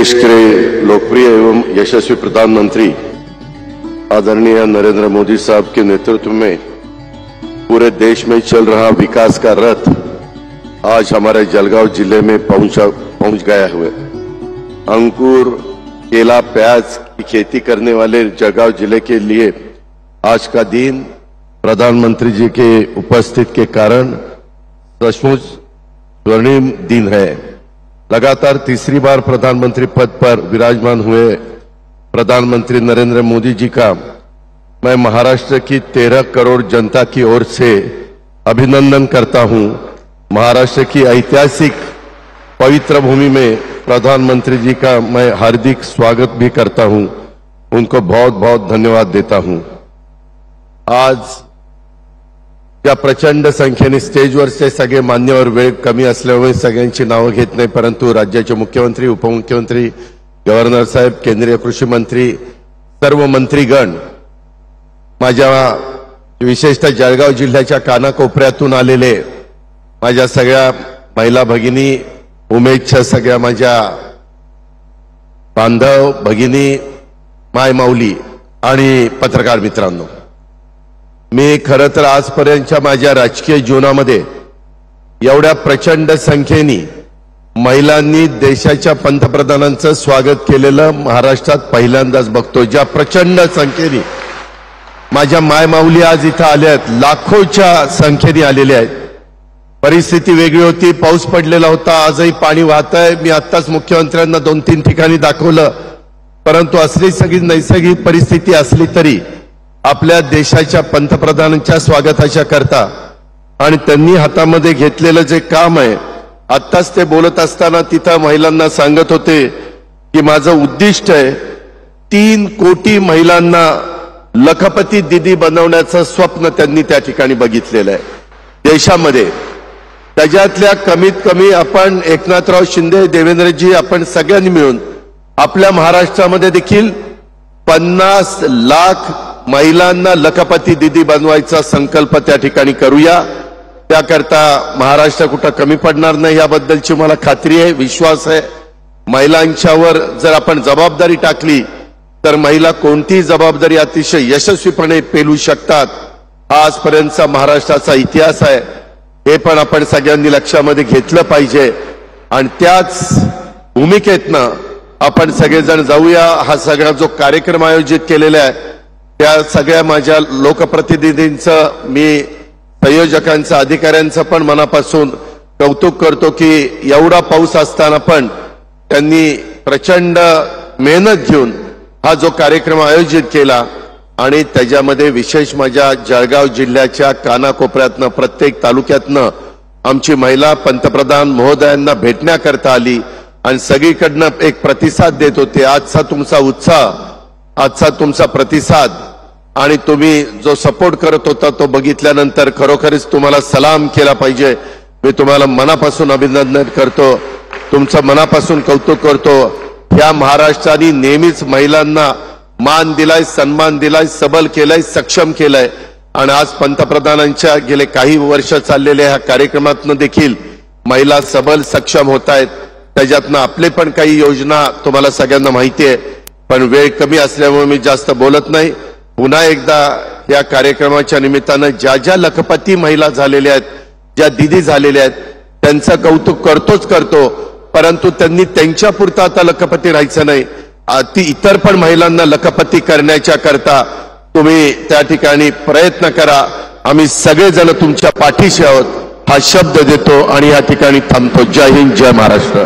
देश के लोकप्रिय एवं यशस्वी प्रधानमंत्री आदरणीय नरेंद्र मोदी साहब के नेतृत्व में पूरे देश में चल रहा विकास का रथ आज हमारे जलगांव जिले में पहुंच गया हुआ। अंकुर, केला, प्याज की खेती करने वाले जलगांव जिले के लिए आज का दिन प्रधानमंत्री जी के उपस्थिति के कारण सचमुच स्वर्णिम दिन है। लगातार तीसरी बार प्रधानमंत्री पद पर विराजमान हुए प्रधानमंत्री नरेंद्र मोदी जी का मैं महाराष्ट्र की 13 करोड़ जनता की ओर से अभिनंदन करता हूं। महाराष्ट्र की ऐतिहासिक पवित्र भूमि में प्रधानमंत्री जी का मैं हार्दिक स्वागत भी करता हूं। उनको बहुत बहुत धन्यवाद देता हूं। आज या प्रचंड संख्येने स्टेजवर सगळे मान्यवर वेळ कमी असल्यामुळे सगळ्यांची नावं घेत नाही, परंतु राज्याचे मुख्यमंत्री, उपमुख्यमंत्री, गव्हर्नर साहेब, केंद्रीय कृषी मंत्री, सर्व मंत्रीगण, माझ्या विशेषतः जळगाव जिल्ह्याच्या कानाकोपऱ्यातून आलेले माझ्या सगळ्या महिला भगिनी, उमेदच्या सगळ्या माझ्या बांधव भगिनी, मायमाऊली आणि पत्रकार मित्रांनो, मी खरं तर आजपर्यंतच्या माझ्या राजकीय जीवनामध्ये एवढ्या प्रचंड संख्येने महिलांनी देशाच्या पंतप्रधानांचं स्वागत केलेलं महाराष्ट्रात पहिल्यांदाच बघतो। ज्या प्रचंड संख्येने माझ्या मायमाऊली आज इथं आल्यात, लाखोच्या संख्येने आलेल्या आहेत। परिस्थिती वेगळी होती, पाऊस पडलेला होता, आजही पाणी वाहतंय। मी आत्ताच मुख्यमंत्र्यांना 2-3 ठिकाणी दाखवलं, परंतु असली सगळी नैसर्गिक परिस्थिती असली तरी आपल्या देशाच्या पंतप्रधानांच्या स्वागताच्या करता आणि त्यांनी हातामध्ये घेतलेलं जे काम आहे, आत्ताच ते बोलत असताना तिथं महिलांना सांगत होते की माझं उद्दिष्ट आहे 3 कोटी महिलांना लखपती दीदी बनवण्याचं स्वप्न त्यांनी त्या ठिकाणी बघितलेलं आहे देशामध्ये। त्याच्यातल्या कमीत कमी आपण एकनाथराव शिंदे, देवेंद्रजी, आपण सगळ्यांनी मिळून आपल्या महाराष्ट्रामध्ये देखील 50 लाख महिलांना लखपती दीदी बनवायचा संकल्प त्या ठिकाणी करूया। त्याकरता महाराष्ट्र कुठं कमी पडणार नाही याबद्दलची मला खात्री आहे, विश्वास आहे। महिलांच्यावर जर आपण जबाबदारी टाकली तर महिला कोणतीही जबाबदारी अतिशय यशस्वीपणे पेलू शकतात। आजपर्यंतचा महाराष्ट्राचा इतिहास आहे, हे पण आपण सगळ्यांनी लक्षामध्ये घेतलं पाहिजे आणि त्याच भूमिकेतनं आपण सगळेजण जाऊया। हा सगळा जो कार्यक्रम आयोजित केलेला आहे त्या सगळ्या माझ्या लोकप्रतिनिधींचं, मी संयोजकांचं, अधिकाऱ्यांचं पण मनापासून कौतुक करतो की एवढा पाऊस असताना पण त्यांनी प्रचंड मेहनत घेऊन हा जो कार्यक्रम आयोजित केला आणि त्याच्यामध्ये विशेष माझ्या जळगाव जिल्ह्याच्या कानाकोपऱ्यातनं, प्रत्येक तालुक्यातनं आमची महिला पंतप्रधान महोदयांना भेटण्याकरता आली आणि सगळीकडनं एक प्रतिसाद देत होते। आजचा तुमचा उत्साह, आजचा तुमचा प्रतिसाद आणि तुम्ही जो सपोर्ट करत होता तो बघितल्यानंतर खरोखरच तुम्हाला सलाम केला पाहिजे। मी तुम्हाला मनापासून अभिनंदन करतो, तुमचं मनापासून कौतुक करतो। या महाराष्ट्राने नेहमीच महिलांना मान दिलाय, सन्मान दिलाय, सबल केलाय, सक्षम केलाय आणि आज पंतप्रधानांच्या गेले काही वर्ष चाललेल्या ह्या कार्यक्रमातनं देखील महिला सबल, सक्षम होत आहेत। त्याच्यातनं आपले पण काही योजना तुम्हाला सगळ्यांना माहिती आहे, पण वेळ कमी असल्यामुळे मी जास्त बोलत नाही। पुन्हा एकदा या कार्यक्रमाच्या निमित्तानं ज्या ज्या लखपती महिला झालेल्या आहेत, ज्या दीदी झालेल्या आहेत, त्यांचं कौतुक करतो, परंतु त्यांनी त्यांच्यापुरतं आता लखपती राहायचं नाही, इतर पण महिलांना लखपती करण्याच्या करता तुम्ही त्या ठिकाणी प्रयत्न करा। आम्ही सगळेजण तुमच्या पाठीशी आहोत हा शब्द देतो आणि या ठिकाणी थांबतो। जय हिंद, जय महाराष्ट्र।